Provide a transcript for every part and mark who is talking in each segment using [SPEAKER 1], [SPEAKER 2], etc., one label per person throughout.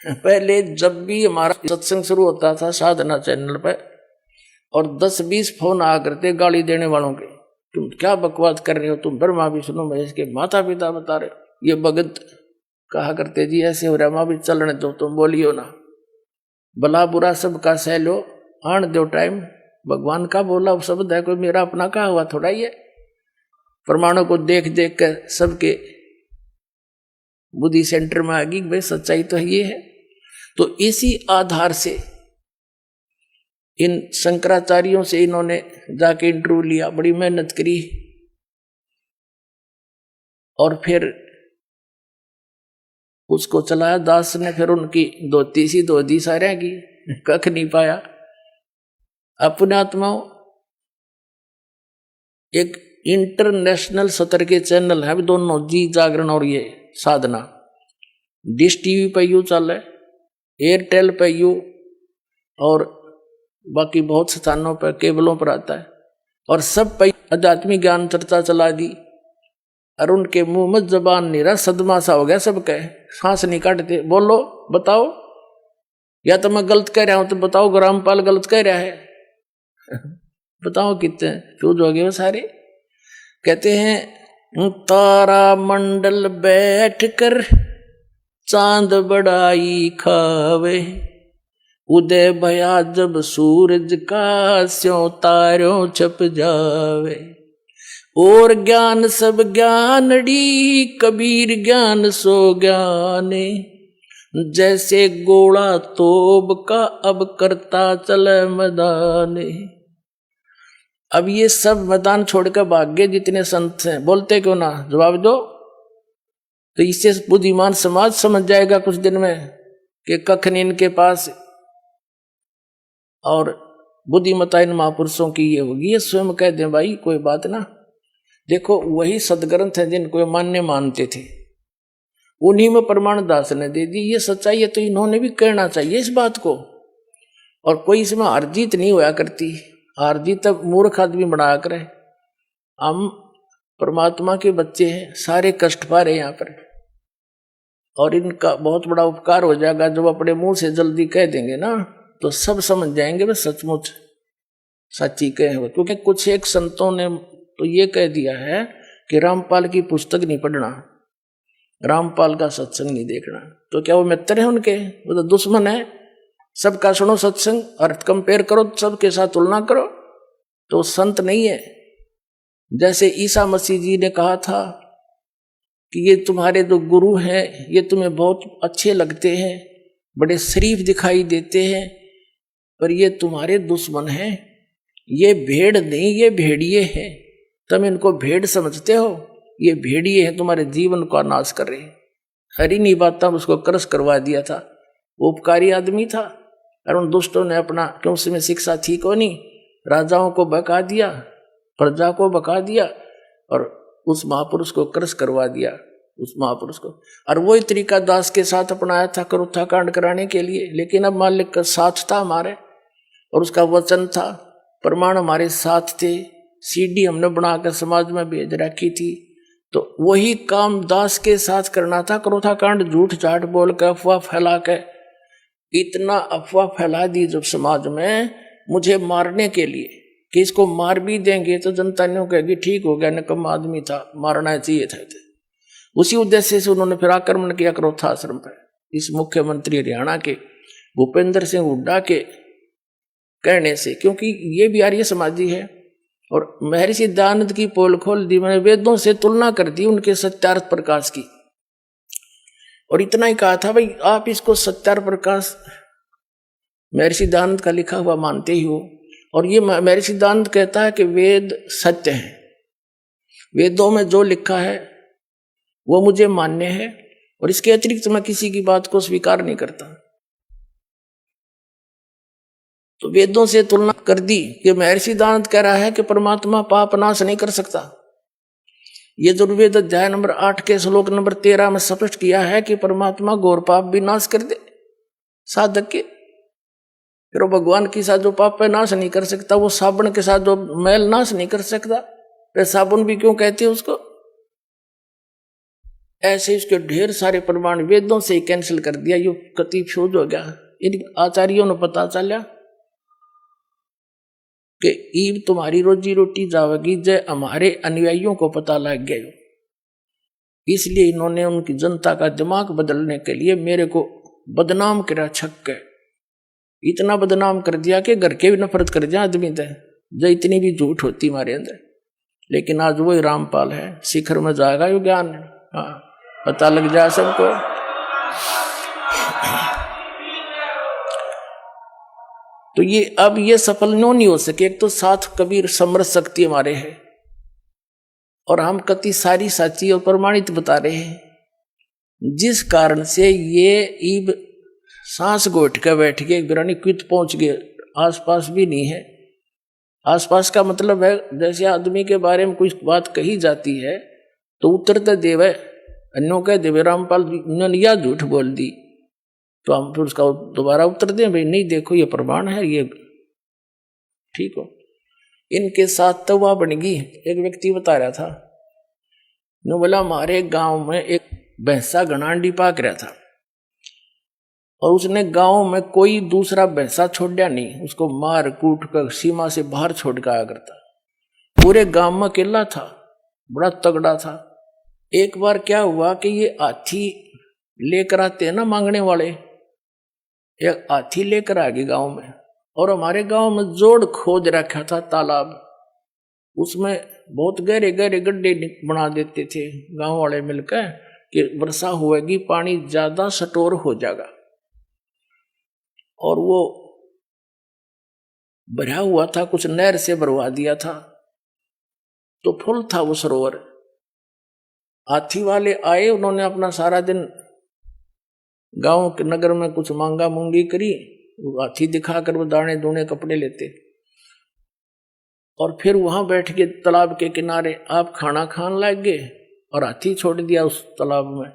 [SPEAKER 1] पहले जब भी हमारा सत्संग शुरू होता था साधना चैनल पे, और 10-20 फोन आ करते गाली देने वालों के, तुम क्या बकवास कर रहे हो, तुम ब्रह्मा विष्णु महेश के माता पिता बता रहे हो, ये भगत कहा करते जी ऐसे हो रहा, माँ भी चलने दो, तुम बोलियो ना, भला बुरा सबका सह लो, आन दो टाइम। भगवान का बोला शब्द है, कोई मेरा अपना कहा हुआ थोड़ा ही है। प्रमाणों को देख देख कर सबके बुद्धि सेंटर में आ गई, भाई सच्चाई तो ये है। तो इसी आधार से इन शंकराचार्यों से इन्होंने जाके इंटरव्यू लिया, बड़ी मेहनत करी, और फिर उसको चलाया दास ने। फिर उनकी धोती सारे की कख नहीं पाया। अपने आत्माओं एक इंटरनेशनल स्तर के चैनल है दोनों, जी जागरण और ये साधना। डिश टीवी पे यू चल है, एयरटेल पे यू, और बाकी बहुत स्थानों पर केबलों पर आता है, और सब पे आध्यात्मिक ज्ञान चर्चा चला दी। और उनके मुंह में जबान नहीं रहा, सदमा सा हो गया सबके, सांस नहीं काटते। बोलो बताओ, या तो मैं गलत कह रहा हूं तो बताओ, रामपाल गलत कह रहा है बताओ कितने चूज हो गए वो सारे। कहते हैं तारा मंडल बैठ कर चांद बड़ाई खावे, उदय भया जब सूरज का स्यों तारों छप जावे। और ज्ञान सब ज्ञानड़ी कबीर ज्ञान सो ज्ञाने, जैसे गोला तोब का अब करता चले मैदाने। अब ये सब मैदान छोड़कर भाग गए जितने संत हैं, बोलते क्यों ना, जवाब दो। तो इससे बुद्धिमान समाज समझ जाएगा कुछ दिन में कि कख नहीं इनके पास, और बुद्धिमता इन महापुरुषों की ये होगी। ये स्वयं कह दें भाई कोई बात ना। देखो वही सदग्रंथ है जिनको मान्य मानते थे, उन्हीं में प्रमाण दास ने दे दी। ये सच्चाई है तो इन्होंने भी कहना चाहिए इस बात को। और कोई इसमें हार जीत नहीं होया करती, हार जीत तब मूर्ख आदमी बना कर। हम परमात्मा के बच्चे हैं, सारे कष्ट पा रहे हैं यहाँ पर, और इनका बहुत बड़ा उपकार हो जाएगा जब अपने मुंह से जल्दी कह देंगे ना, तो सब समझ जाएंगे वे सचमुच सच्ची कहे हो। क्योंकि कुछ एक संतों ने तो ये कह दिया है कि रामपाल की पुस्तक नहीं पढ़ना, रामपाल का सत्संग नहीं देखना। तो क्या वो मित्र है उनके? वो तो दुश्मन है। सबका सुनो सत्संग और कंपेयर करो, सबके साथ तुलना करो, तो संत नहीं है। जैसे ईसा मसीह जी ने कहा था कि ये तुम्हारे जो गुरु हैं ये तुम्हें बहुत अच्छे लगते हैं, बड़े शरीफ दिखाई देते हैं, पर ये तुम्हारे दुश्मन हैं। ये भेड़ नहीं, ये भेड़िए हैं। तुम इनको भेड़ समझते हो, ये भेड़िए हैं, तुम्हारे जीवन का नाश कर रहे हैं। हरी नहीं बात था, उसको क्रश करवा दिया था। वो उपकारी आदमी था, और उन दुष्टों ने अपना, क्यों उसमें शिक्षा थी को नहीं, राजाओं को बका दिया, प्रजा को बका दिया, और उस महापुरुष को क्रश करवा दिया, उस महापुरुष को। और वही तरीका दास के साथ अपनाया था करुत्था कांड कराने के लिए। लेकिन अब मालिक का साथ था हमारे, और उसका वचन था, प्रमाण हमारे साथ थे, सीडी हमने बनाकर समाज में भेज रखी थी। तो वही काम दास के साथ करना था। करुत्था कांड झूठ झाट बोल कर, अफवाह फैला के, इतना अफवाह फैला दी जब समाज में मुझे मारने के लिए कि इसको मार भी देंगे तो जनता नहीं कहेगी ठीक हो गया, निकम्मा आदमी था, मारना चाहिए था। उसी उद्देश्य से उन्होंने फिर आक्रमण किया करोथा आश्रम पर। इस मुख्यमंत्री हरियाणा के भूपेंद्र सिंह हुड्डा के कहने से, क्योंकि ये भी आर्य समाजी है। और महर्षि दयानंद की पोल खोल दी, मैंने वेदों से तुलना कर दी उनके सत्यार्थ प्रकाश की, और इतना ही कहा था भाई आप इसको सत्यार्थ प्रकाश महर्षि दयानंद का लिखा हुआ मानते ही हो। और ये महर्षि दयानंद कहता है कि वेद सत्य है, वेदों में जो लिखा है वो मुझे मान्य है, और इसके अतिरिक्त मैं किसी की बात को स्वीकार नहीं करता। तो वेदों से तुलना कर दी कि महर्षि दयानंद कह रहा है कि परमात्मा पाप नाश नहीं कर सकता। ये दुर्वेद अध्याय नंबर 8 के श्लोक नंबर 13 में स्पष्ट किया है कि परमात्मा घोर पाप भी नाश कर दे साधक के। फिर वो भगवान के साथ जो पाप है नाश नहीं कर सकता, वो साबुन के साथ जो मैल नाश नहीं कर सकता, फिर साबुन भी क्यों कहते हैं उसको? ऐसे इसके ढेर सारे प्रमाण वेदों से ही कैंसिल कर दिया, यो कति फ्यूज हो गया। इन आचार्यों ने पता चला कि ईब तुम्हारी रोजी रोटी जावेगी, जय हमारे अनुयायियों को पता लग गया। इसलिए इन्होंने उनकी जनता का दिमाग बदलने के लिए मेरे को बदनाम करा, छक्के इतना बदनाम कर दिया कि घर के भी नफरत कर दिया आदमी थे, जो इतनी भी झूठ होती हमारे अंदर। लेकिन आज वही रामपाल है, शिखर में जाएगा यो ज्ञान। हाँ, पता लग जाए सबको। तो ये अब ये सफल नहीं हो सके। एक तो साथ कबीर समरस शक्ति हमारे है, और हम कति सारी साची और प्रमाणित बता रहे हैं, जिस कारण से ये ईब सांस घोट के बैठ गए, बिरानी क्वित पहुंच गए, आसपास भी नहीं है। आसपास का मतलब है जैसे आदमी के बारे में कोई बात कही जाती है तो उतरते देवे अन्यों कह देवे रामपाल ने यह झूठ बोल दी, तो हम फिर उसका दोबारा उत्तर दें, भाई नहीं देखो ये प्रमाण है, ये ठीक हो। इनके साथ तो वह बन गई। एक व्यक्ति बता रहा था, नो बोला हमारे गांव में एक भैंसा घनांडी पाक रहा था, और उसने गांव में कोई दूसरा भैंसा छोड़ा नहीं, उसको मार कूट कर सीमा से बाहर छोड़ के आया करता। पूरे गांव में अकेला था, बड़ा तगड़ा था। एक बार क्या हुआ कि ये हाथी लेकर आते हैं ना मांगने वाले, एक हाथी लेकर आ गए गांव में, और हमारे गांव में जोड़ खोद रखा था तालाब, उसमें बहुत गहरे गहरे गड्ढे बना देते थे गांव वाले मिलकर कि वर्षा होएगी पानी ज्यादा स्टोर हो जाएगा। और वो भरा हुआ था, कुछ नहर से भरवा दिया था, तो फुल था वो सरोवर। हाथी वाले आए, उन्होंने अपना सारा दिन गांव के नगर में कुछ मांगा मूंगी करी, हाथी दिखाकर वो दाने दूने कपड़े लेते, और फिर वहां बैठ के तालाब के किनारे आप खाना खान लग गए, और हाथी छोड़ दिया उस तालाब में।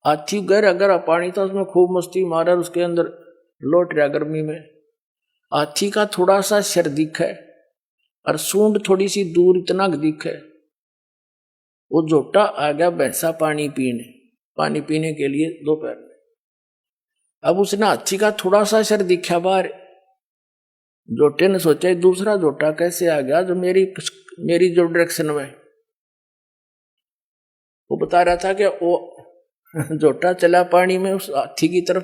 [SPEAKER 1] हाथी गहरा गहरा पानी था, उसमें खूब मस्ती मारा, उसके अंदर लौट रहा गर्मी में। हाथी का थोड़ा सा सिर दिखा और सूंड थोड़ी सी दूर इतना दिखा। वो जोटा आ गया भैंसा पानी पीने के लिए दोपहर में। अब उसने हाथी का थोड़ा सा सिर दिखा बाहर, जोटे ने सोचा दूसरा जोटा कैसे आ गया जो मेरी जो डायरेक्शन में। वो बता रहा था कि वो जोटा चला पानी में उस हाथी की तरफ,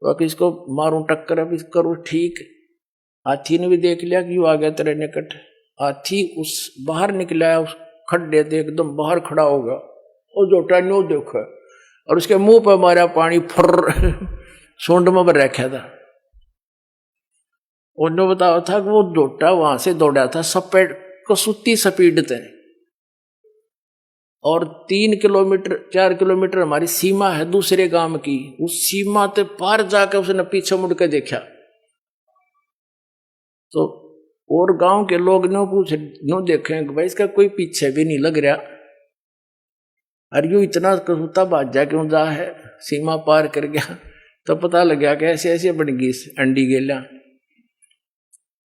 [SPEAKER 1] तो इसको मारूं टक्कर, अब इसको करूं ठीक। हाथी ने भी देख लिया कि वो आ गया तेरे निकट। हाथी उस बाहर निकला, उस खड्डे से एकदम बाहर खड़ा होगा, और जोटा नो देखा, और उसके मुंह पर मारा पानी, फर सूंड में भर रखा था। उन्होंने बताया था कि वो जोटा वहां से दौड़ा था सपेट कसूती स्पीड थे, और 3 किलोमीटर 4 किलोमीटर हमारी सीमा है दूसरे गांव की, उस सीमा ते पार जाकर उसने पीछे मुड़ के देखा। तो और गांव के लोग नो देखे भाई इसका कोई पीछे भी नहीं लग रहा, और यूं इतना कसूता भाग जा क्यों जा है, सीमा पार कर गया। तो पता लग गया कि ऐसे ऐसे बन गई अंडी गेला।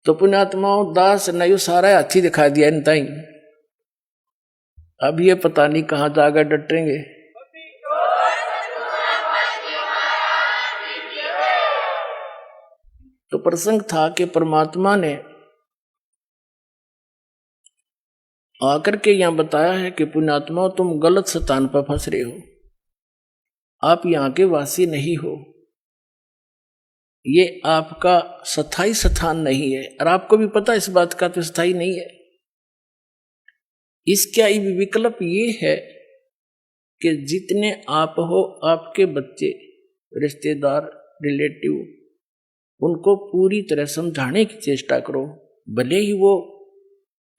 [SPEAKER 1] तो पुण्यात्माओं दास ने यू सारा हाथी दिखा दिया इन ताई। अब ये पता नहीं कहां जाकर डटेंगे। तो प्रसंग था कि परमात्मा ने आकर के यहां बताया है कि पुण्यात्मा तुम गलत स्थान पर फंस रहे हो, आप यहां के वासी नहीं हो, ये आपका स्थायी स्थान नहीं है, और आपको भी पता इस बात का तो स्थायी नहीं है। इसका विकल्प ये है कि जितने आप हो, आपके बच्चे, रिश्तेदार, रिलेटिव, उनको पूरी तरह समझाने की चेष्टा करो। भले ही वो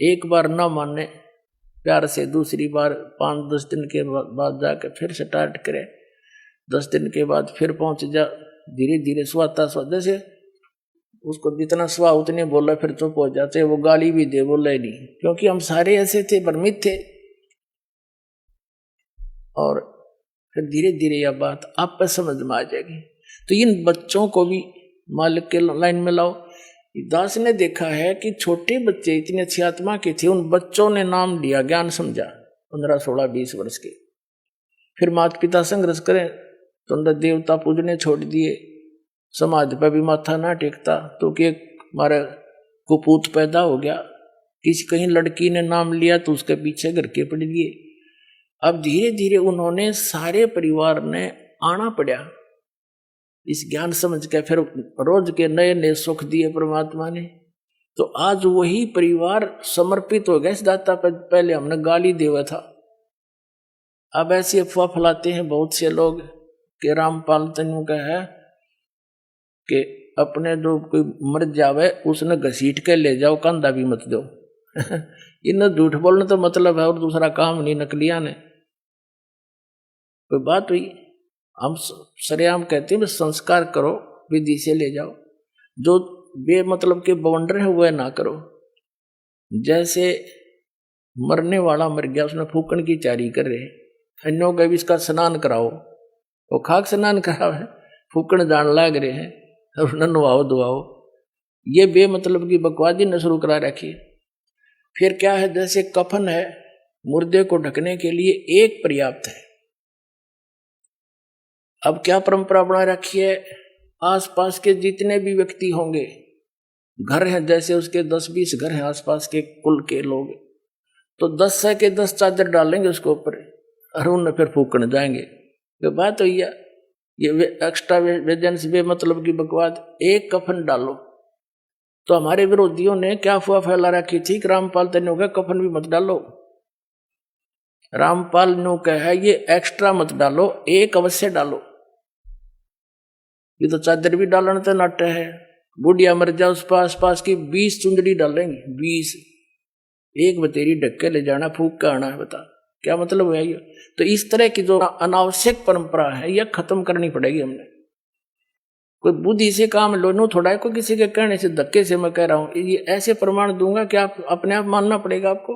[SPEAKER 1] एक बार ना माने, प्यार से दूसरी बार 5-10 दिन के बाद जाकर फिर स्टार्ट करे, 10 दिन के बाद फिर पहुंच जा, धीरे धीरे स्वाता जैसे उसको जितना स्वा उतने बोला, फिर चुप हो जाते, वो गाली भी दे बोला ही नहीं, क्योंकि हम सारे ऐसे थे, भ्रमित थे। और फिर धीरे धीरे यह बात आप पर समझ में आ जाएगी। तो इन बच्चों को भी मालिक के लाइन में लाओ। दास ने देखा है कि छोटे बच्चे इतने अच्छी आत्मा के थे, उन बच्चों ने नाम लिया, ज्ञान समझा, 15, 16, 20 वर्ष के। फिर माता पिता संघर्ष करें तो अंदर देवता पूजने छोड़ दिए, समाज पर भी माथा ना टेकता, तो कि हमारा कुपूत पैदा हो गया, किसी कहीं लड़की ने नाम लिया तो उसके पीछे घर के पड़ गए। अब धीरे धीरे उन्होंने सारे परिवार ने आना पड़ा इस ज्ञान समझ के, फिर रोज के नए नए सुख दिए परमात्मा ने। तो आज वही परिवार समर्पित हो गया इस दाता पर। पहले हमने गाली देवा था, अब ऐसी अफवाह फैलाते हैं बहुत से लोग कि रामपाल तनु का है कि अपने जो कोई मर जावे उसने घसीट के ले जाओ, कंधा भी मत दो। इन्हें झूठ बोलने तो मतलब है और दूसरा काम नहीं। नकलिया ने कोई बात हुई, हम सरेआम कहते हैं संस्कार करो, विधि से ले जाओ, जो बेमतलब के बवंडर है वह ना करो। जैसे मरने वाला मर गया, उसने फूकन की तैयारी कर रहे, अन्यों का भी इसका स्नान कराओ, वो खाक स्नान कराओ है, फूकन जान लाग रहे हैं और न नवाओ दुआओ। ये बेमतलब की बकवादी न शुरू करा रखी। फिर क्या है, जैसे कफन है, मुर्दे को ढकने के लिए एक पर्याप्त है। अब क्या परंपरा बना रखी है, आसपास के जितने भी व्यक्ति होंगे, घर हैं जैसे उसके 10-20 घर हैं आसपास के कुल के लोग, तो 10 के 10 चादर डालेंगे उसके ऊपर और उन्हें फिर फूकने जाएंगे। ये बात हुई है, ये एक्स्ट्रा वेजेंस मतलब की बकवाद। एक कफन डालो, तो हमारे विरोधियों ने क्या अफवाह फैला रखी थी कि रामपाल तनु का कफन भी मत डालो। रामपाल नु कहा ये एक्स्ट्रा मत डालो, एक अवश्य डालो। ये तो चादर भी डालने तो नाटे है, बुढ़िया मर जाओ उस पास की 20 चुंदड़ी डालेंगे, 20, एक बतेरी ढक के ले जाना, फूक का आना है। बता क्या मतलब है ये। तो इस तरह की जो अनावश्यक परंपरा है यह खत्म करनी पड़ेगी हमने। कोई बुद्धि से काम लो, नो थोड़ा है कोई किसी के कहने से धक्के से मैं कह रहा हूं, ये ऐसे प्रमाण दूंगा कि आप अपने आप मानना पड़ेगा आपको,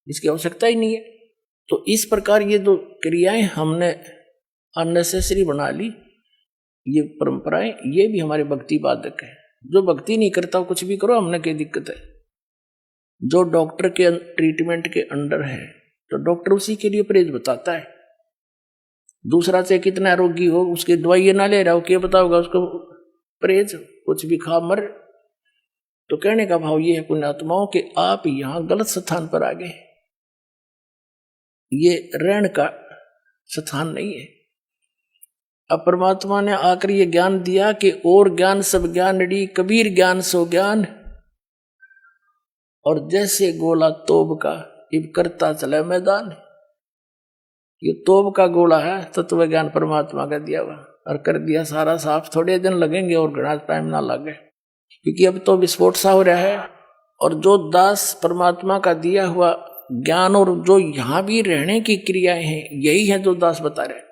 [SPEAKER 1] इसकी आवश्यकता ही नहीं है। तो इस प्रकार ये जो क्रियाएं हमने अननेसेसरी बना ली, ये परंपराएं, ये भी हमारे भक्ति बाधक है। जो भक्ति नहीं करता कुछ भी करो, हमने क्या दिक्कत है। जो डॉक्टर के ट्रीटमेंट के अंडर है तो डॉक्टर उसी के लिए परहेज बताता है। दूसरा से कितना रोगी हो उसकी दवाई ना ले रहा हो, क्या बताओगा उसको परहेज, कुछ भी खा मर। तो कहने का भाव ये है पुण्यात्माओं कि आप यहां गलत स्थान पर आ गए, ये रहने का स्थान नहीं है। अब परमात्मा ने आकर ये ज्ञान दिया कि और ज्ञान सब ज्ञानड़ी, कबीर ज्ञान सो ज्ञान, और जैसे गोला तोब का इब करता चले मैदान। ये तोब का गोला है, तत्व ज्ञान परमात्मा का दिया हुआ, और कर दिया सारा साफ। थोड़े दिन लगेंगे और घना टाइम ना लगे, क्योंकि अब तो विस्फोट सा हो रहा है। और जो दास परमात्मा का दिया हुआ ज्ञान और जो यहां भी रहने की क्रियाएं हैं, यही है जो दास बता रहे।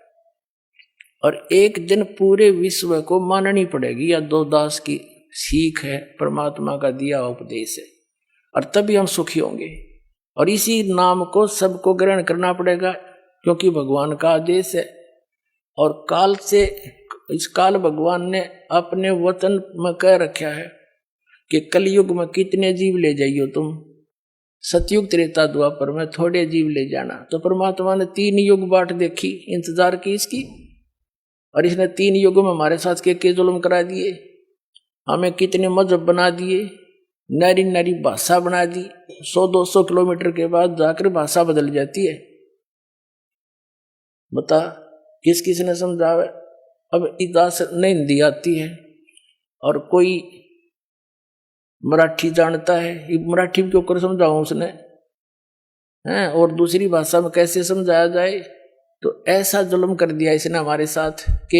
[SPEAKER 1] और एक दिन पूरे विश्व को माननी पड़ेगी या दो दास की सीख है, परमात्मा का दिया उपदेश है, और तभी हम सुखी होंगे। और इसी नाम को सबको ग्रहण करना पड़ेगा, क्योंकि भगवान का आदेश है। और काल से इस काल भगवान ने अपने वचन में कह रखा है कि कलयुग में कितने जीव ले जाइयो तुम, सतयुग त्रेता द्वापर में थोड़े जीव ले जाना। तो परमात्मा ने 3 युग बाट देखी, इंतजार की इसकी, और इसने 3 युगों में हमारे साथ के जुल्म करा दिए, हमें कितने मजहब बना दिए, नारी नारी भाषा बना दी। 100-200 किलोमीटर के बाद जाकर भाषा बदल जाती है। बता किस किस ने समझावे। अब इदास नहीं हिंदी आती है और कोई मराठी जानता है, मराठी में क्यों कर समझाऊं उसने हैं, और दूसरी भाषा में कैसे समझाया जाए। तो ऐसा जुल्म कर दिया इसने हमारे साथ कि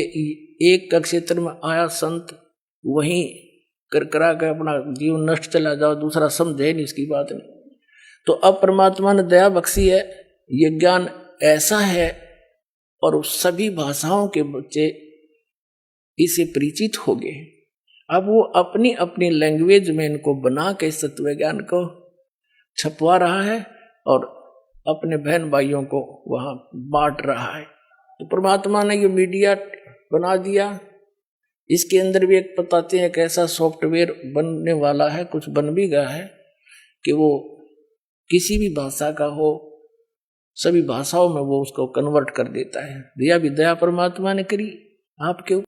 [SPEAKER 1] एक क्षेत्र में आया संत वहीं कर के अपना जीवन नष्ट चला जाओ, दूसरा समझे नहीं इसकी बात नहीं। तो अब परमात्मा ने दया बख्शी है, ये ज्ञान ऐसा है और सभी भाषाओं के बच्चे इसे परिचित हो गए। अब वो अपनी अपनी लैंग्वेज में इनको बना के तत्व ज्ञान को छपवा रहा है और अपने बहन भाइयों को वहां बांट रहा है। तो परमात्मा ने ये मीडिया बना दिया। इसके अंदर भी एक बताते हैं कि ऐसा सॉफ्टवेयर बनने वाला है, कुछ बन भी गया है, कि वो किसी भी भाषा का हो सभी भाषाओं में वो उसको कन्वर्ट कर देता है। दिया भी दया परमात्मा ने करी आपके ऊपर।